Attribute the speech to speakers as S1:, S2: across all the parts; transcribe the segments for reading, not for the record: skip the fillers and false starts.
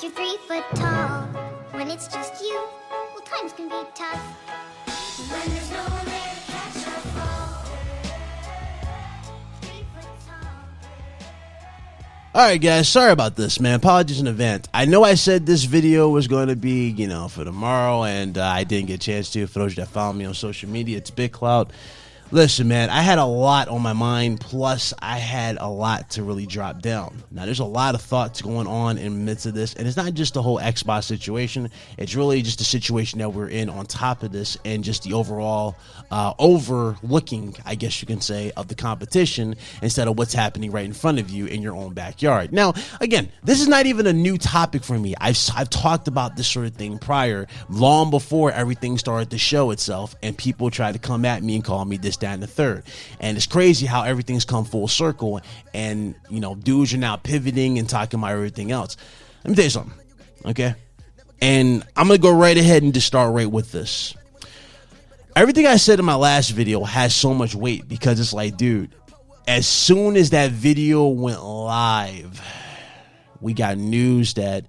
S1: like you're 3 foot tall. When it's just you, well, times can be tough. When there's no one there to catch or fall. 3 foot tall.
S2: All right, guys, sorry about this, man. Apologies in advance. I know I said this video was going to be, for tomorrow, and I didn't get a chance to. For those that follow me on social media, it's Big Cloud. Listen, man, I had a lot on my mind, plus I had a lot to really drop down. Now, there's a lot of thoughts going on in the midst of this, and it's not just the whole Xbox situation. It's really just the situation that we're in on top of this, and just the overall overlooking, I guess you can say, of the competition instead of what's happening right in front of you in your own backyard. Now, again, this is not even a new topic for me. I've talked about this sort of thing prior, long before everything started to show itself, and people tried to come at me and call me this, that, and the third. And it's crazy how everything's come full circle, and dudes are now pivoting and talking about everything else. Let me tell you something, okay? And I'm gonna go right ahead and just start right with this. Everything I said in my last video has so much weight because it's like, dude, as soon as that video went live, we got news that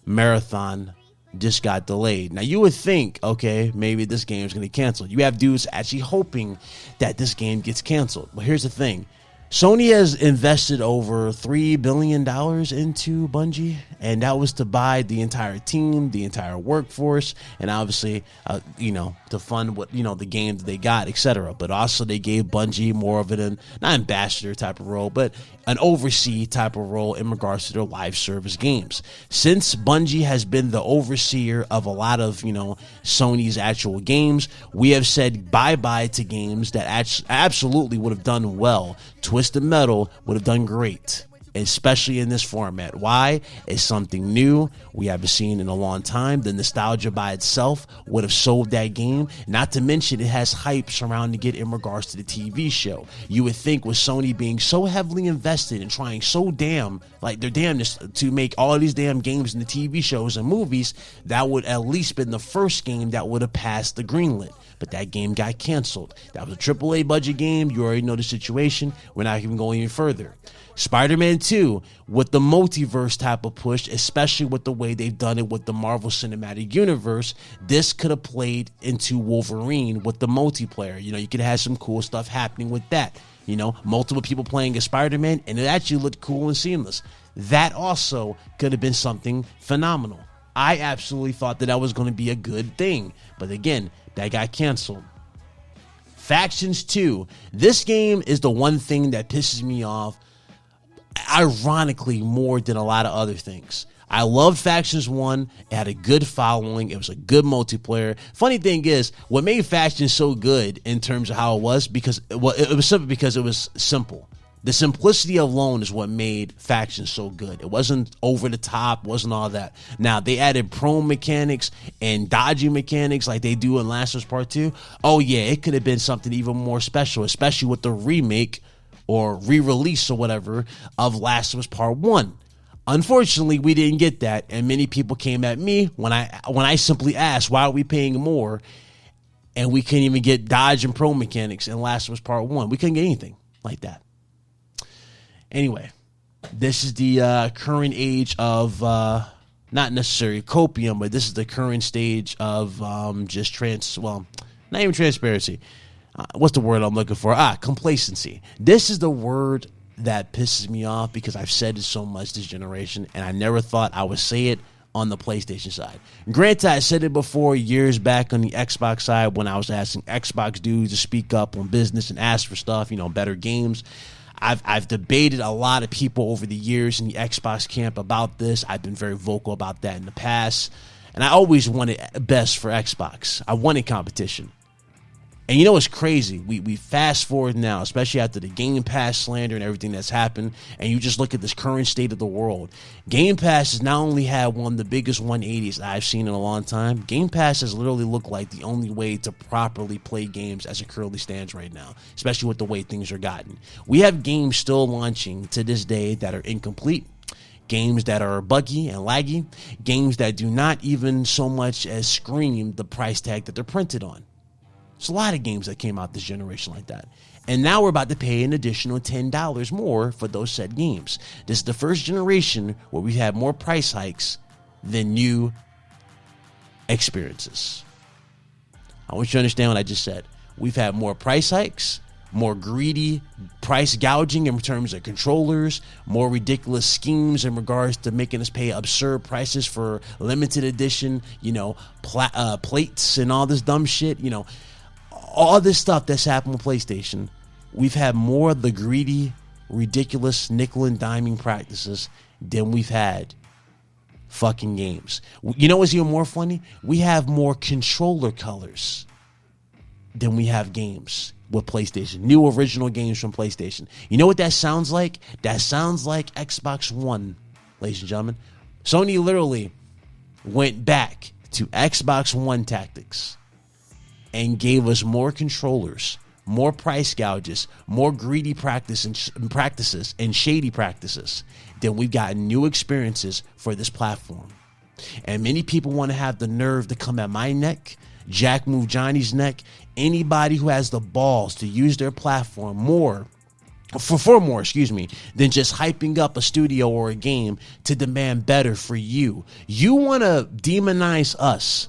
S2: Marathon just got delayed. Now, you would think, okay, maybe this game is going to get canceled. You have dudes actually hoping that this game gets canceled. But here's the thing. Sony has invested over $3 billion into Bungie, and that was to buy the entire team, the entire workforce, and obviously, to fund what, the games they got, etc. But also they gave Bungie more of an, not ambassador type of role, but an oversee type of role in regards to their live service games. Since Bungie has been the overseer of a lot of, Sony's actual games, we have said bye-bye to games that absolutely would have done well. Twisted Metal would have done great, especially in this format. Why? It's something new we haven't seen in a long time. The nostalgia by itself would have sold that game. Not to mention it has hype surrounding it in regards to the TV show. You would think with Sony being so heavily invested and trying so damn, like their damnness to make all of these damn games in the TV shows and movies, that would at least been the first game that would have passed the greenlit. But that game got canceled. That was a AAA budget game. You already know the situation. We're not even going any further. Spider-Man 2, with the multiverse type of push, especially with the way they've done it with the Marvel Cinematic Universe, this could have played into Wolverine with the multiplayer. You could have some cool stuff happening with that. Multiple people playing as Spider-Man, and it actually looked cool and seamless. That also could have been something phenomenal. I absolutely thought that was going to be a good thing. But again, that got canceled. Factions 2. This game is the one thing that pisses me off, ironically, more than a lot of other things. I loved Factions 1. It had a good following. It was a good multiplayer. Funny thing is, what made Factions so good in terms of how it was, it was simple because it was simple. The simplicity alone is what made Factions so good. It wasn't over the top, wasn't all that. Now, they added prone mechanics and dodging mechanics like they do in Last of Us Part 2. Oh, yeah, it could have been something even more special, especially with the remake or re-release or whatever of Last of Us Part 1. Unfortunately, we didn't get that, and many people came at me when I simply asked, why are we paying more and we couldn't even get dodge and prone mechanics in Last of Us Part 1? We couldn't get anything like that. Anyway, this is the current age of, not necessarily copium, but this is the current stage of not even transparency. What's the word I'm looking for? Complacency. This is the word that pisses me off because I've said it so much this generation, and I never thought I would say it on the PlayStation side. Granted, I said it before years back on the Xbox side when I was asking Xbox dudes to speak up on business and ask for stuff, better games. I've debated a lot of people over the years in the Xbox camp about this. I've been very vocal about that in the past. And I always wanted best for Xbox. I wanted competition. And what's crazy? We fast forward now, especially after the Game Pass slander and everything that's happened, and you just look at this current state of the world. Game Pass has not only had one of the biggest 180s I've seen in a long time, Game Pass has literally looked like the only way to properly play games as it currently stands right now, especially with the way things are gotten. We have games still launching to this day that are incomplete, games that are buggy and laggy, games that do not even so much as scream the price tag that they're printed on. There's a lot of games that came out this generation like that. And now we're about to pay an additional $10 more for those said games. This is the first generation where we've had more price hikes than new experiences. I want you to understand what I just said. We've had more price hikes, more greedy price gouging in terms of controllers, more ridiculous schemes in regards to making us pay absurd prices for limited edition, plates and all this dumb shit. All this stuff that's happened with PlayStation. We've had more of the greedy, ridiculous nickel and diming practices than we've had fucking games. You know what's even more funny? We have more controller colors than we have games with PlayStation. New original games from PlayStation. You know what that sounds like? That sounds like Xbox One, ladies and gentlemen. Sony literally went back to Xbox One tactics and gave us more controllers, more price gouges, more greedy practices and shady practices than we've gotten new experiences for this platform. And many people want to have the nerve to come at my neck, Jack Move Johnny's neck, anybody who has the balls to use their platform more than just hyping up a studio or a game to demand better for you. You want to demonize us,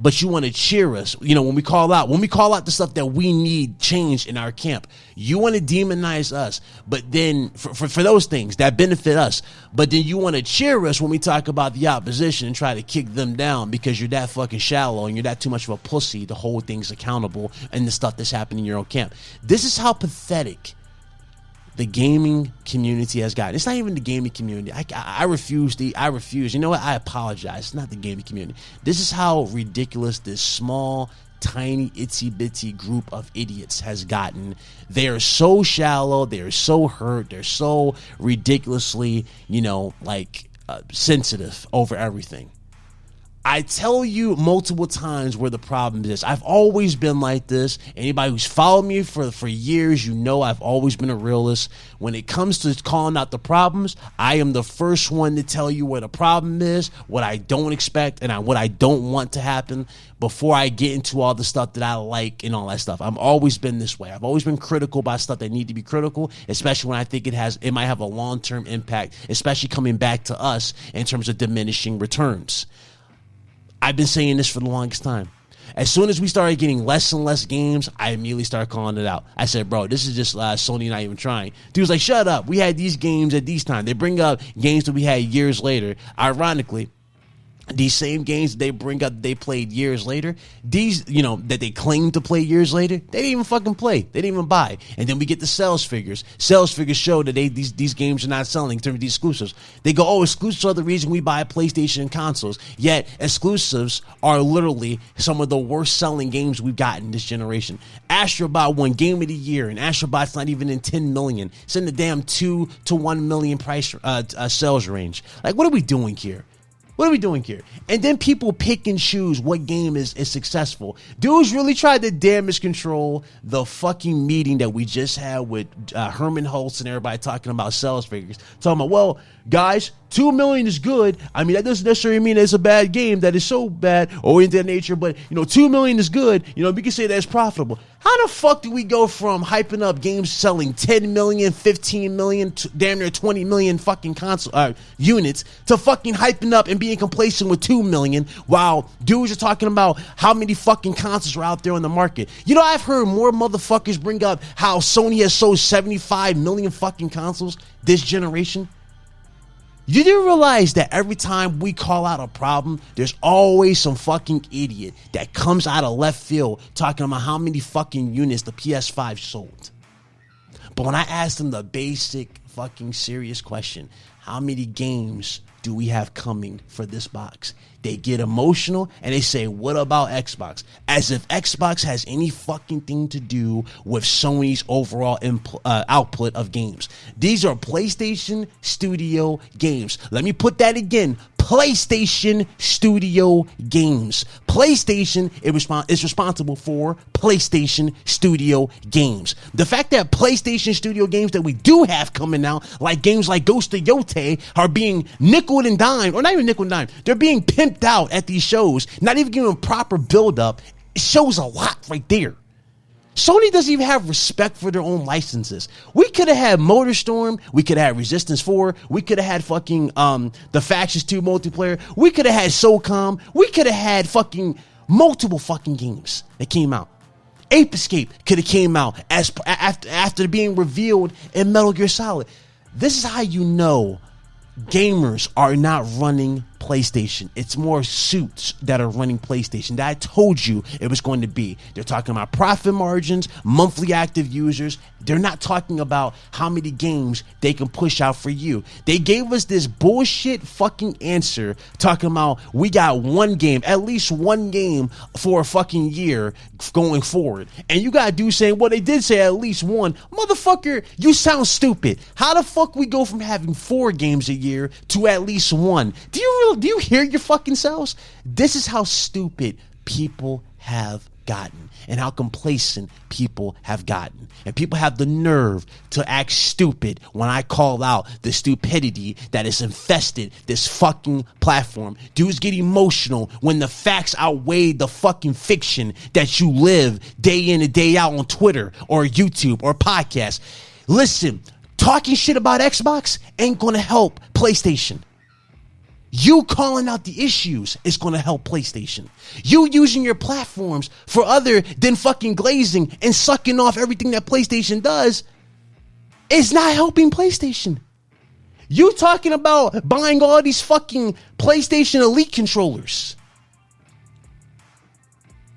S2: but you want to cheer us. When we call out the stuff that we need changed in our camp, you want to demonize us, but then for those things that benefit us, but then you want to cheer us when we talk about the opposition and try to kick them down because you're that fucking shallow and you're that too much of a pussy to hold things accountable and the stuff that's happening in your own camp. This is how pathetic the gaming community has gotten. It's not even the gaming community. I refuse. You know what? I apologize. It's not the gaming community. This is how ridiculous this small, tiny, itsy bitsy group of idiots has gotten. They are so shallow. They are so hurt. They're so ridiculously, sensitive over everything. I tell you multiple times where the problem is. I've always been like this. Anybody who's followed me for years, I've always been a realist. When it comes to calling out the problems, I am the first one to tell you where the problem is, what I don't expect, and what I don't want to happen before I get into all the stuff that I like and all that stuff. I've always been this way. I've always been critical about stuff that need to be critical, especially when I think it might have a long-term impact, especially coming back to us in terms of diminishing returns. I've been saying this for the longest time. As soon as we started getting less and less games, I immediately started calling it out. I said, bro, this is just Sony not even trying. Dude was like, shut up. We had these games at these times. They bring up games that we had years later. Ironically, these same games that they bring up, they played years later, these, that they claim to play years later, they didn't even fucking play. They didn't even buy. And then we get the sales figures. Sales figures show that these games are not selling in terms of these exclusives. They go, oh, exclusives are the reason we buy PlayStation and consoles. Yet exclusives are literally some of the worst selling games we've gotten this generation. Astrobot won Game of the Year, and Astrobot's not even in 10 million. It's in the damn 2 to 1 million price sales range. Like, what are we doing here? What are we doing here? And then people pick and choose what game is successful. Dudes really tried to damage control the fucking meeting that we just had with Herman Holtz and everybody talking about sales figures. Talking about, well, guys, 2 million is good. I mean, that doesn't necessarily mean it's a bad game that is so bad or in that nature, but 2 million is good. We can say that it's profitable. How the fuck do we go from hyping up games selling 10 million, 15 million, damn near 20 million fucking console units to fucking hyping up and being complacent with 2 million while dudes are talking about how many fucking consoles are out there on the market? I've heard more motherfuckers bring up how Sony has sold 75 million fucking consoles this generation. You do realize that every time we call out a problem, there's always some fucking idiot that comes out of left field talking about how many fucking units the PS5 sold. But when I ask them the basic fucking serious question, how many games do we have coming for this box? They get emotional and they say, what about Xbox? As if Xbox has any fucking thing to do with Sony's overall output of games. These are PlayStation Studio games. Let me put that again. PlayStation Studio games. PlayStation is responsible for PlayStation Studio games. The fact that PlayStation Studio games that we do have coming out, like games like Ghost of Yote, are being nickel and dime, or not even nickel and dime, they're being pimped out at these shows, not even giving proper build up, it shows a lot right there. Sony doesn't even have respect for their own licenses. We could have had MotorStorm. We could have had Resistance 4. We could have had fucking the Factions 2 multiplayer. We could have had SOCOM. We could have had fucking multiple fucking games that came out. Ape Escape could have came out as after being revealed in Metal Gear Solid. This is how you know gamers are not running PlayStation. It's more suits that are running PlayStation that I told you it was going to be. They're talking about profit margins, monthly active users. They're not talking about how many games they can push out for you. They gave us this bullshit fucking answer talking about we got one game, at least one game for a fucking year going forward. And you got dudes saying, well, they did say at least one. Motherfucker, you sound stupid. How the fuck we go from having 4 games a year to at least one? Do you hear your fucking selves? This is how stupid people have gotten and how complacent people have gotten. And people have the nerve to act stupid when I call out the stupidity that has infested this fucking platform. Dudes get emotional when the facts outweigh the fucking fiction that you live day in and day out on Twitter or YouTube or podcasts. Listen, talking shit about Xbox ain't gonna help PlayStation. You calling out the issues is going to help PlayStation. You using your platforms for other than fucking glazing and sucking off everything that PlayStation does is not helping PlayStation. You talking about buying all these fucking PlayStation Elite controllers.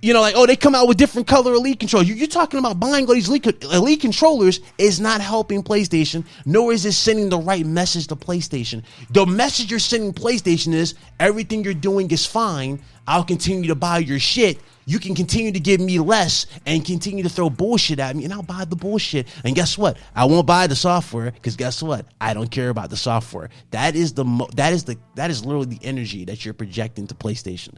S2: You know, like, oh, they come out with different color Elite controllers. You're talking about buying all these Elite controllers is not helping PlayStation, nor is it sending the right message to PlayStation. The message you're sending PlayStation is, everything you're doing is fine. I'll continue to buy your shit. You can continue to give me less and continue to throw bullshit at me, and I'll buy the bullshit. And guess what? I won't buy the software because guess what? I don't care about the software. That is literally the energy that you're projecting to PlayStation.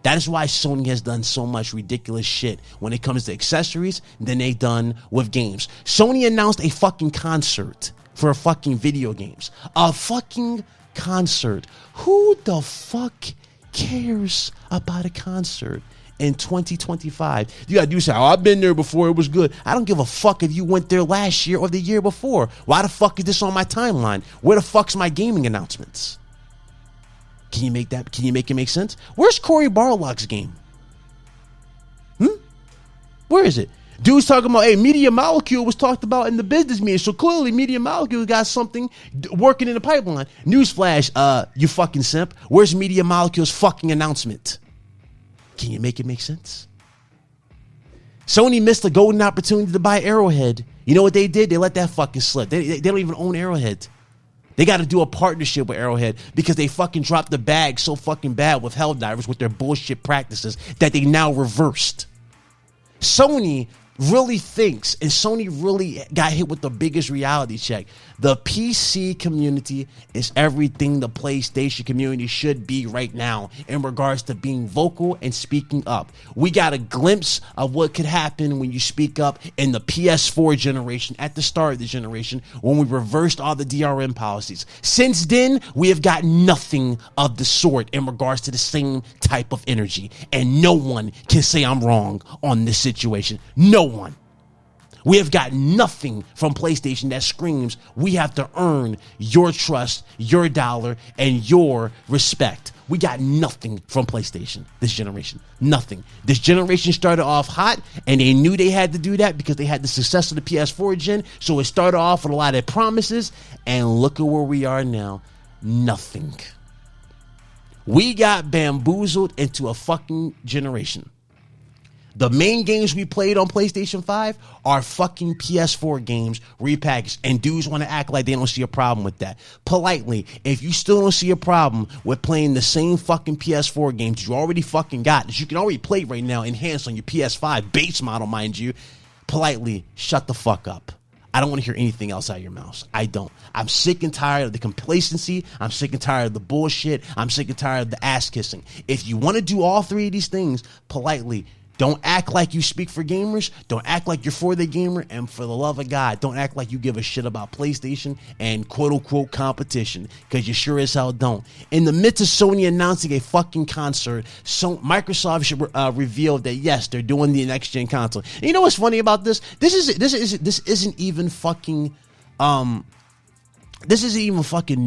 S2: That is why Sony has done so much ridiculous shit when it comes to accessories than they've done with games. Sony announced a fucking concert for fucking video games. A fucking concert. Who the fuck cares about a concert in 2025? You gotta do something. Oh, I've been there before. It was good. I don't give a fuck if you went there last year or the year before. Why the fuck is this on my timeline? Where the fuck's my gaming announcements? Can you make it make sense? Where's Cory Barlog's game? Where is it? Dude's talking about, hey, Media Molecule was talked about in the business meeting. So clearly Media Molecule got something working in the pipeline. Newsflash, you fucking simp. Where's Media Molecule's fucking announcement? Can you make it make sense? Sony missed a golden opportunity to buy Arrowhead. You know what they did? They let that fucking slip. They don't even own Arrowhead. They got to do a partnership with Arrowhead because they fucking dropped the bag so fucking bad with Helldivers with their bullshit practices that they now reversed. Sony really thinks, and Sony really got hit with the biggest reality check. The PC community is everything the PlayStation community should be right now in regards to being vocal and speaking up. We got a glimpse of what could happen when you speak up in the PS4 generation, at the start of the generation, when we reversed all the DRM policies. Since then, we have got nothing of the sort in regards to the same type of energy. And no one can say I'm wrong on this situation. No one. We have got nothing from PlayStation that screams we have to earn your trust, your dollar, and your respect. We got nothing from PlayStation this generation. Nothing. This generation started off hot, and they knew they had to do that because they had the success of the PS4 gen. So it started off with a lot of promises, and look at where we are now. Nothing. We got bamboozled into a fucking generation. The main games we played on PlayStation 5 are fucking PS4 games repackaged. And dudes want to act like they don't see a problem with that. Politely, if you still don't see a problem with playing the same fucking PS4 games you already fucking got, that you can already play right now, enhanced on your PS5 base model, mind you, politely shut the fuck up. I don't want to hear anything else out of your mouth. I don't. I'm sick and tired of the complacency. I'm sick and tired of the bullshit. I'm sick and tired of the ass kissing. If you want to do all three of these things, politely, Don't act like you speak for gamers. Don't act like you're for the gamer. And for the love of God, don't act like you give a shit about PlayStation and quote-unquote competition, because you sure as hell don't. In the midst of Sony announcing a fucking concert, Microsoft should reveal that, yes, they're doing the next-gen console. And you know what's funny about this? This isn't even fucking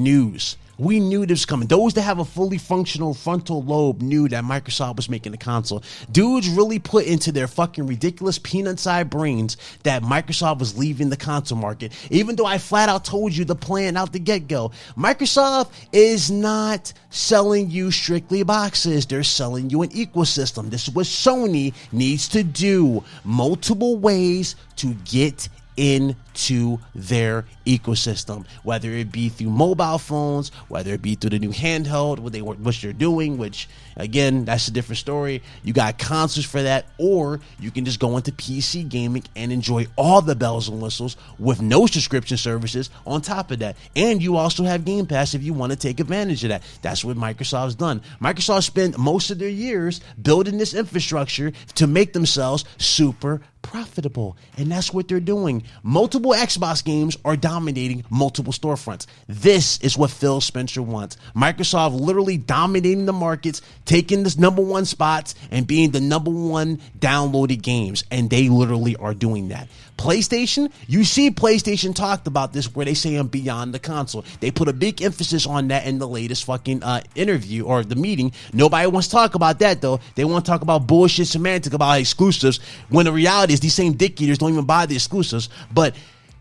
S2: news. We knew this was coming. Those that have a fully functional frontal lobe knew that Microsoft was making a console. Dudes really put into their fucking ridiculous peanut-sized brains that Microsoft was leaving the console market. Even though I flat out told you the plan out the get-go. Microsoft is not selling you strictly boxes. They're selling you an ecosystem. This is what Sony needs to do. Multiple ways to get into their ecosystem, whether it be through mobile phones, whether it be through the new handheld, what they're doing, which again, that's a different story. You got consoles for that, or you can just go into PC gaming and enjoy all the bells and whistles with no subscription services on top of that. And you also have Game Pass if you want to take advantage of that. That's what Microsoft's done. Microsoft spent most of their years building this infrastructure to make themselves super profitable, and that's what they're doing. Multiple Xbox games are dominating multiple storefronts. This is what Phil Spencer wants. Microsoft literally dominating the markets, taking this #1 spots and being the #1 downloaded games, and they literally are doing that. PlayStation, you see PlayStation talked about this where they say I'm beyond the console. They put a big emphasis on that in the latest fucking interview or the meeting. Nobody wants to talk about that though. They want to talk about bullshit semantic about exclusives, when the reality is these same dick eaters don't even buy the exclusives. But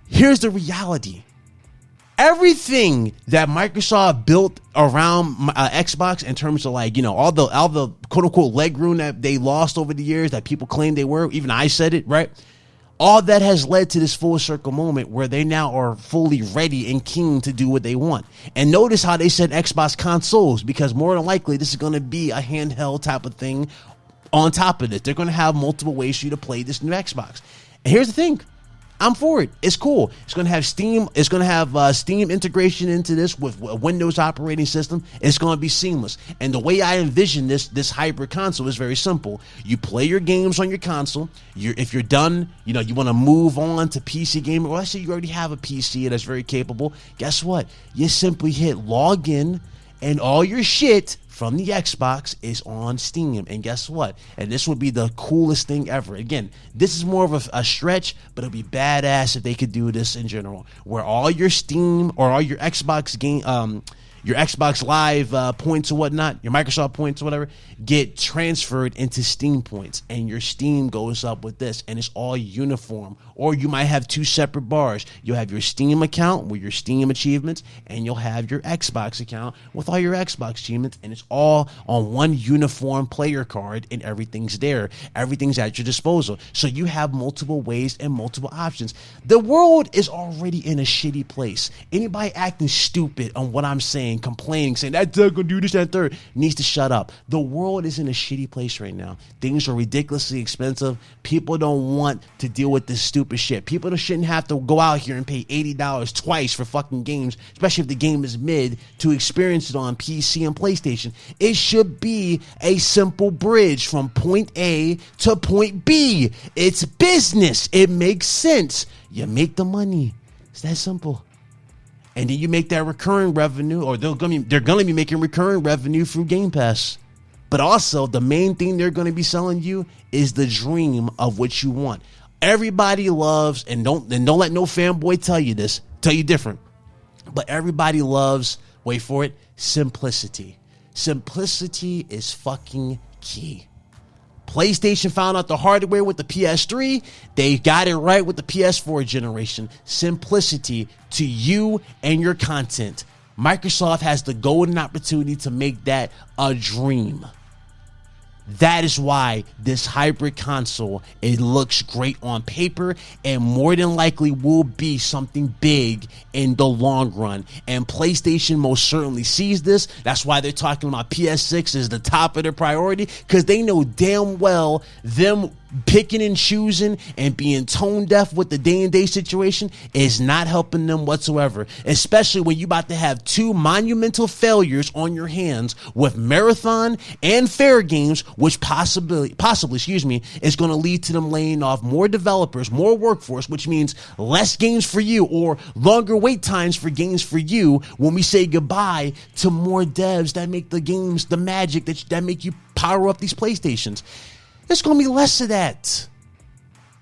S2: here's the reality. Everything that Microsoft built around Xbox in terms of like, you know, all the quote unquote leg room that they lost over the years that people claim they were, even I said it, right? All that has led to this full circle moment where they now are fully ready and keen to do what they want. And notice how they said Xbox consoles, because more than likely this is going to be a handheld type of thing on top of it. They're going to have multiple ways for you to play this new Xbox. And here's the thing. I'm for it. It's cool. It's going to have Steam. It's going to have Steam integration into this with a Windows operating system. It's going to be seamless. And the way I envision this hybrid console is very simple. You play your games on your console. If you're done, you know, you want to move on to PC gaming, or let's say you already have a PC that's very capable. Guess what? You simply hit login, and all your shit from the Xbox is on Steam. And guess what? And this would be the coolest thing ever. Again, this is more of a stretch, but it'd be badass if they could do this in general, where all your Steam or all your Xbox game, your Xbox Live points or whatnot, your Microsoft points or whatever, get transferred into Steam points, and your Steam goes up with this, and it's all uniform. Or you might have two separate bars. You'll have your Steam account with your Steam achievements, and you'll have your Xbox account with all your Xbox achievements, and it's all on one uniform player card, and everything's there. Everything's at your disposal. So you have multiple ways and multiple options. The world is already in a shitty place. Anybody acting stupid on what I'm saying, complaining, saying that's not gonna do this, that, third, needs to shut up. The world is in a shitty place right now. Things are ridiculously expensive. People don't want to deal with this stupid shit. People shouldn't have to go out here and pay $80 twice for fucking games, especially if the game is mid, to experience it on PC and PlayStation. It should be a simple bridge from point A to point B. It's business. It makes sense. You make the money. It's that simple. And then you make that recurring revenue, or they're going to be making recurring revenue through Game Pass. But also, the main thing they're going to be selling you is the dream of what you want. Everybody loves, and don't let no fanboy tell you this, tell you different. But everybody loves, wait for it, simplicity. Simplicity is fucking key. PlayStation found out the hard way with the PS3. They got it right with the PS4 generation. Simplicity to you and your content. Microsoft has the golden opportunity to make that a dream. That is why this hybrid console, it looks great on paper and more than likely will be something big in the long run. And PlayStation most certainly sees this. That's why they're talking about PS6 as the top of their priority, because they know damn well them picking and choosing and being tone deaf with the day-and-day situation is not helping them whatsoever, especially when you about to have two monumental failures on your hands with Marathon and Fair Games, which possibly, is going to lead to them laying off more developers, more workforce, which means less games for you or longer wait times for games for you when we say goodbye to more devs that make the games, the magic that make you power up these PlayStations. There's going to be less of that.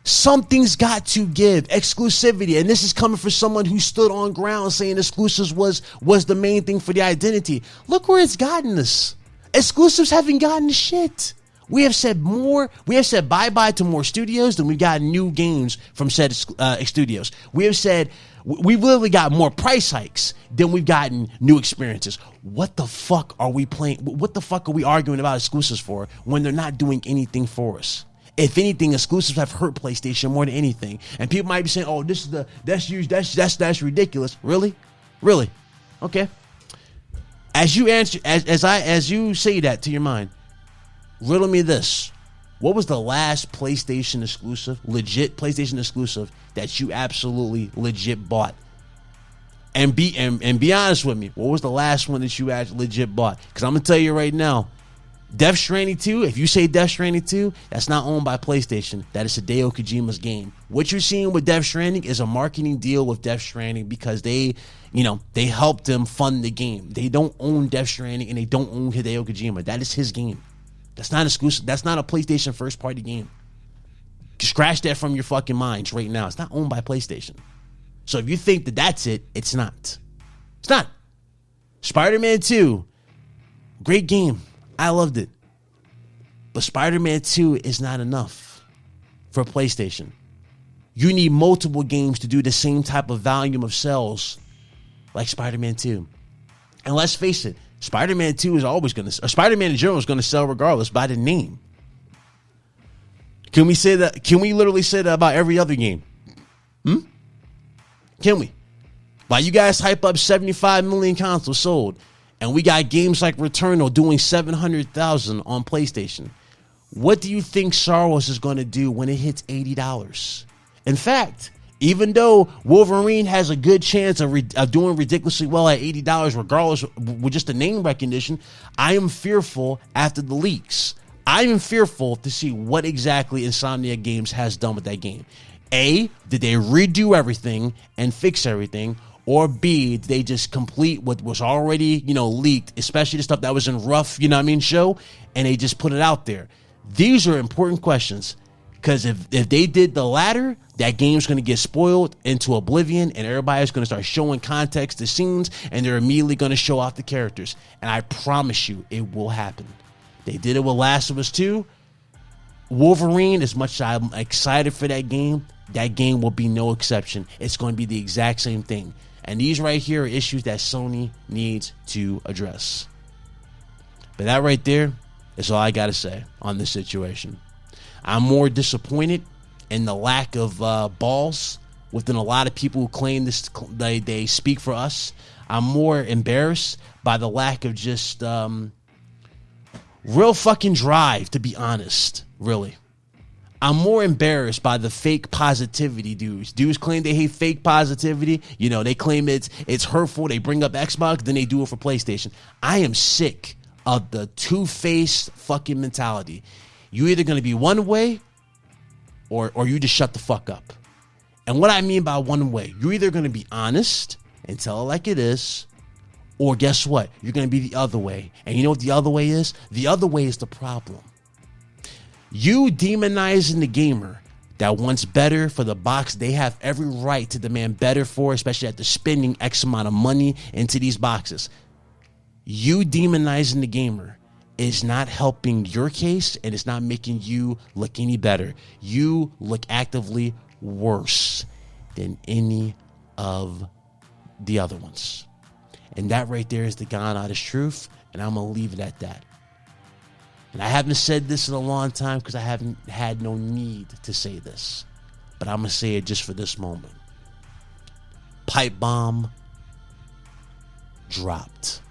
S2: Something's got to give. Exclusivity. And this is coming from someone who stood on ground saying exclusives was the main thing for the identity. Look where it's gotten us. Exclusives haven't gotten shit. We have said bye-bye to more studios than we've gotten new games from said studios. We have said we've literally got more price hikes than we've gotten new experiences. What the fuck are we playing? What the fuck are we arguing about exclusives for when they're not doing anything for us? If anything, exclusives have hurt PlayStation more than anything. And people might be saying, "Oh, that's ridiculous." Really? Okay. As you answer, as you say that to your mind, riddle me this. What was the last PlayStation exclusive, legit PlayStation exclusive, that you absolutely legit bought? And be honest with me. What was the last one that you actually legit bought? Because I'm going to tell you right now, Death Stranding 2, if you say Death Stranding 2, that's not owned by PlayStation. That is Hideo Kojima's game. What you're seeing with Death Stranding is a marketing deal with Death Stranding because they helped them fund the game. They don't own Death Stranding and they don't own Hideo Kojima. That is his game. That's not exclusive. That's not a PlayStation first party game. Scratch that from your fucking minds right now. It's not owned by PlayStation. So if you think that that's it, it's not. It's not. Spider-Man 2, great game. I loved it. But Spider-Man 2 is not enough for PlayStation. You need multiple games to do the same type of volume of sales like Spider-Man 2. And let's face it, Spider-Man 2 is always going to, Spider-Man in general is going to sell regardless by the name. Can we say that? Can we literally say that about every other game? Can we? While you guys hype up 75 million consoles sold, and we got games like Returnal doing 700,000 on PlayStation, what do you think Star Wars is going to do when it hits $80? In fact, even though Wolverine has a good chance of doing ridiculously well at $80, regardless with just the name recognition, I am fearful after the leaks. I am fearful to see what exactly Insomniac Games has done with that game. A, did they redo everything and fix everything? Or B, did they just complete what was already, leaked, especially the stuff that was in rough, show, and they just put it out there? These are important questions, because if they did the latter, that game's going to get spoiled into oblivion, and everybody's going to start showing context to scenes, and they're immediately going to show off the characters. And I promise you, it will happen. They did it with Last of Us 2. Wolverine, as much as I'm excited for that game will be no exception. It's going to be the exact same thing. And these right here are issues that Sony needs to address. But that right there is all I got to say on this situation. I'm more disappointed in the lack of balls within a lot of people who claim this, they speak for us. I'm more embarrassed by the lack of just real fucking drive, to be honest, really. I'm more embarrassed by the fake positivity dudes. Dudes claim they hate fake positivity. They claim it's hurtful. They bring up Xbox, then they do it for PlayStation. I am sick of the two-faced fucking mentality. You're either going to be one way or you just shut the fuck up. And what I mean by one way, you're either going to be honest and tell it like it is, or guess what? You're going to be the other way. And you know what the other way is? The other way is the problem. You demonizing the gamer that wants better for the box they have every right to demand better for, especially after spending X amount of money into these boxes. You demonizing the gamer is not helping your case, and it's not making you look any better. You look actively worse than any of the other ones. And that right there is the God honest truth, and I'm going to leave it at that. And I haven't said this in a long time because I haven't had no need to say this. But I'm going to say it just for this moment. Pipe bomb dropped.